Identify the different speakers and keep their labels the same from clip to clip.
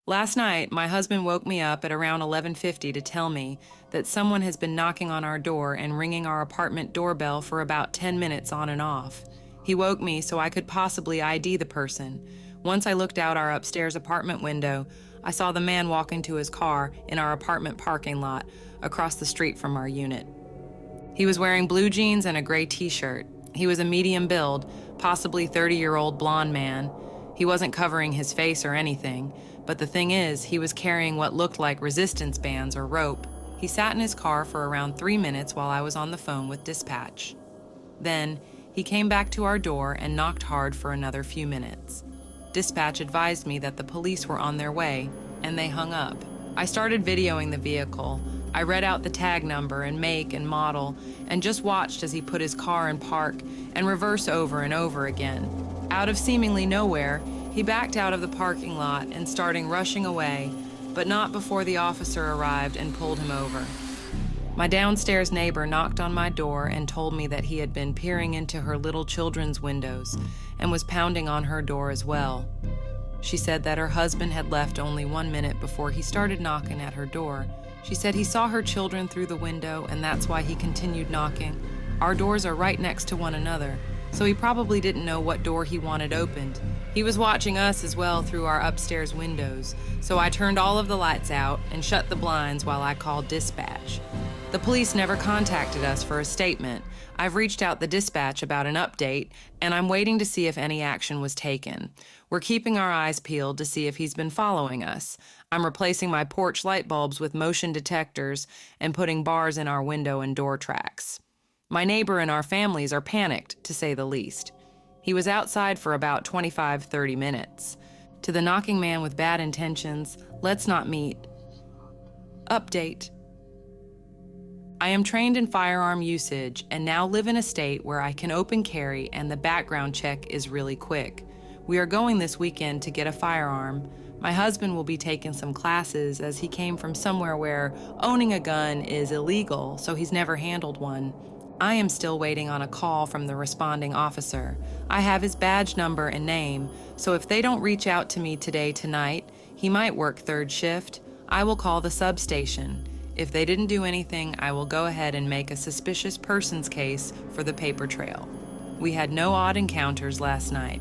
Speaker 1: Last night, my husband woke me up at around 11:50 to tell me that someone has been knocking on our door and ringing our apartment doorbell for about 10 minutes on and off. He woke me so I could possibly ID the person. Once I looked out our upstairs apartment window, I saw the man walk into his car in our apartment parking lot across the street from our unit. He was wearing blue jeans and a gray t-shirt. He was a medium build, possibly 30-year-old blonde man. He wasn't covering his face or anything, but the thing is, he was carrying what looked like resistance bands or rope. He sat in his car for around 3 minutes while I was on the phone with dispatch. Then, he came back to our door and knocked hard for another few minutes. Dispatch advised me that the police were on their way, and they hung up. I started videoing the vehicle. I read out the tag number and make and model, and just watched as he put his car in park and reverse over and over again. Out of seemingly nowhere, he backed out of the parking lot and started rushing away, but not before the officer arrived and pulled him over. My downstairs neighbor knocked on my door and told me that he had been peering into her little children's windows and was pounding on her door as well. She said that her husband had left only 1 minute before he started knocking at her door. She said he saw her children through the window and that's why he continued knocking. Our doors are right next to one another, so he probably didn't know what door he wanted opened. He was watching us as well through our upstairs windows, so I turned all of the lights out and shut the blinds while I called dispatch. The police never contacted us for a statement. I've reached out the dispatch about an update, and I'm waiting to see if any action was taken. We're keeping our eyes peeled to see if he's been following us. I'm replacing my porch light bulbs with motion detectors and putting bars in our window and door tracks. My neighbor and our families are panicked, to say the least. He was outside for about 25-30 minutes. To the knocking man with bad intentions, let's not meet. Update. I am trained in firearm usage and now live in a state where I can open carry and the background check is really quick. We are going this weekend to get a firearm. My husband will be taking some classes as he came from somewhere where owning a gun is illegal, so he's never handled one. I am still waiting on a call from the responding officer. I have his badge number and name, so if they don't reach out to me tonight, he might work third shift. I will call the substation. If they didn't do anything, I will go ahead and make a suspicious persons case for the paper trail. We had no odd encounters last night.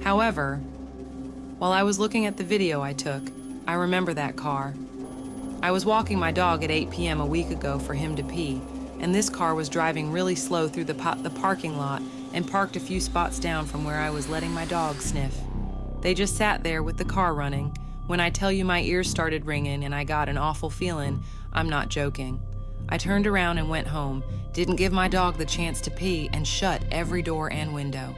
Speaker 1: However, while I was looking at the video I took, I remember that car. I was walking my dog at 8 p.m. a week ago for him to pee, and this car was driving really slow through the parking lot and parked a few spots down from where I was letting my dog sniff. They just sat there with the car running. When I tell you my ears started ringing and I got an awful feeling, I'm not joking. I turned around and went home, didn't give my dog the chance to pee, and shut every door and window.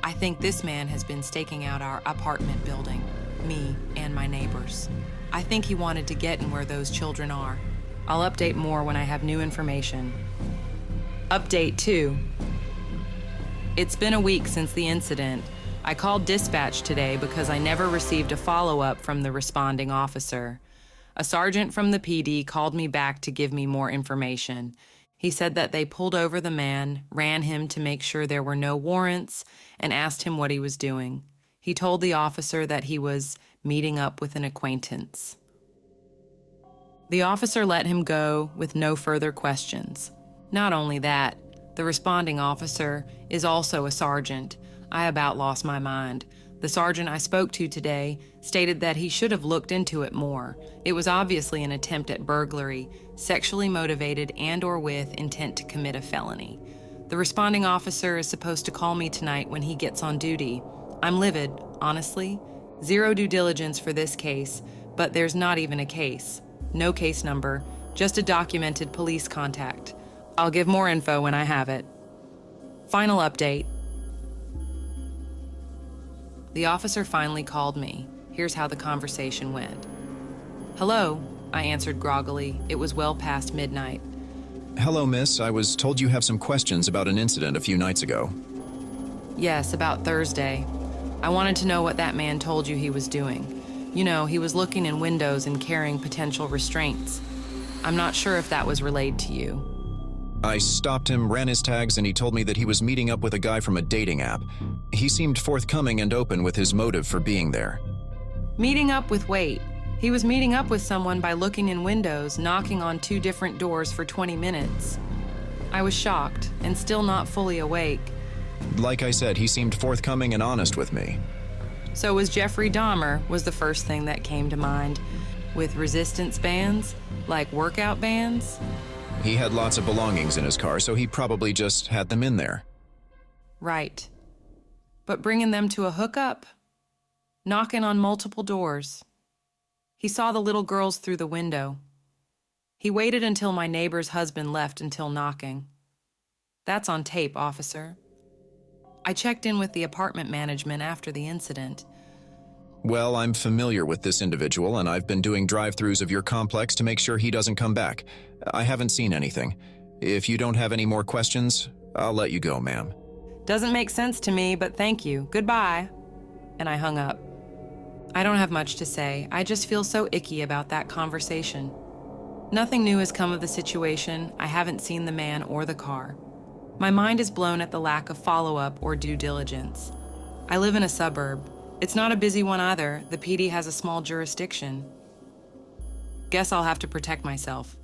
Speaker 1: I think this man has been staking out our apartment building, me and my neighbors. I think he wanted to get in where those children are. I'll update more when I have new information. Update 2. It's been a week since the incident. I called dispatch today because I never received a follow-up from the responding officer. A sergeant from the PD called me back to give me more information. He said that they pulled over the man, ran him to make sure there were no warrants, and asked him what he was doing. He told the officer that he was meeting up with an acquaintance. The officer let him go with no further questions. Not only that, the responding officer is also a sergeant. I about lost my mind. The sergeant I spoke to today stated that he should have looked into it more. It was obviously an attempt at burglary, sexually motivated and/or with intent to commit a felony. The responding officer is supposed to call me tonight when he gets on duty. I'm livid, honestly. Zero due diligence for this case, but there's not even a case. No case number, just a documented police contact. I'll give more info when I have it. Final update. The officer finally called me. Here's how the conversation went. Hello, I answered groggily. It was well past midnight.
Speaker 2: Hello, miss. I was told you have some questions about an incident a few nights ago.
Speaker 1: Yes, about Thursday. I wanted to know what that man told you he was doing. You know, he was looking in windows and carrying potential restraints. I'm not sure if that was relayed to you.
Speaker 2: I stopped him, ran his tags, and he told me that he was meeting up with a guy from a dating app. He seemed forthcoming and open with his motive for being there.
Speaker 1: Meeting up with wait. He was meeting up with someone by looking in windows, knocking on 2 different doors for 20 minutes. I was shocked and still not fully awake.
Speaker 2: Like I said, he seemed forthcoming and honest with me.
Speaker 1: So was Jeffrey Dahmer, was the first thing that came to mind. With resistance bands, like workout bands?
Speaker 2: He had lots of belongings in his car, so he probably just had them in there.
Speaker 1: Right. But bringing them to a hookup? Knocking on multiple doors. He saw the little girls through the window. He waited until my neighbor's husband left until knocking. That's on tape, officer. I checked in with the apartment management after the incident.
Speaker 2: Well, I'm familiar with this individual, and I've been doing drive-thrus of your complex to make sure he doesn't come back. I haven't seen anything. If you don't have any more questions, I'll let you go, ma'am.
Speaker 1: Doesn't make sense to me, but thank you. Goodbye. And I hung up. I don't have much to say. I just feel so icky about that conversation. Nothing new has come of the situation. I haven't seen the man or the car. My mind is blown at the lack of follow-up or due diligence. I live in a suburb. It's not a busy one either. The PD has a small jurisdiction. Guess I'll have to protect myself.